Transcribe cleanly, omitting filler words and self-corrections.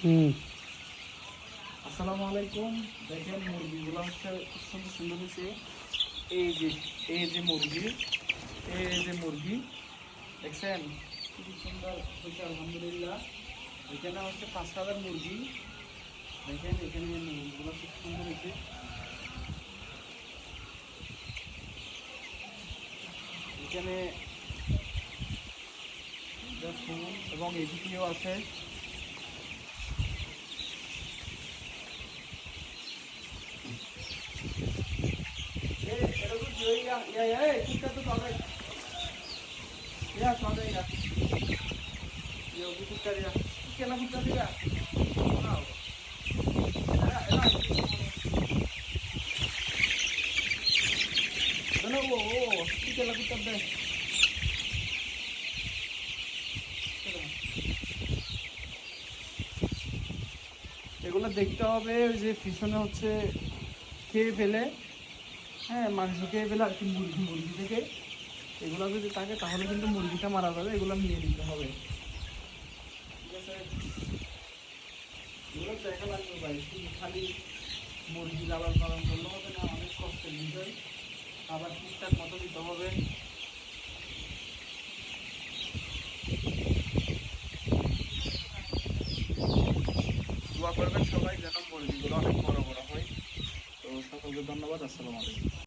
হুম। আসসালামু আলাইকুম। দেখেন মুরগিগুলো হচ্ছে খুব সুন্দর সুন্দর হয়েছে। এই যে এই যে মুরগি, এই যে মুরগি দেখছেন খুবই সুন্দর হয়েছে আলহামদুলিল্লাহ। এখানে হচ্ছে 5,000 মুরগি। দেখেন এখানে মুরগিগুলো খুব সুন্দর হয়েছে। এখানে দেখুন এবং এদিকেও আছে। এরকম ইয়া ইয়া ইয়া কুত্তা তো পাবে ইয়া পাবে ইয়া ইয়া কুত্তা দিয়া কেন কুত্তা দিয়া নাও এরা এরা না ও ও কি কেন কুত্তা দে এগুলো দেখতে হবে ওই যে পিছনে হচ্ছে খেয়ে ফেলে, হ্যাঁ মাংস খেয়ে ফেলে আর কি মুরগি মুরগি থেকে এগুলো যদি থাকে তাহলে কিন্তু মুরগিটা মারা যাবে, এগুলো নিয়ে নিতে হবে। ঠিক আছে, এগুলো দেখা লাগবে ভাই, শুধু খালি মুরগি লালন পালন করলে হবে না, অনেক কষ্টের বিষয়। আবার ঠিকঠাক মতো দিতে হবে। দোয়া করবেন সবাই যেন মুরগিগুলো অনেক বড় বড় হয়। তো সকলকে ধন্যবাদ। আসসালামু আলাইকুম।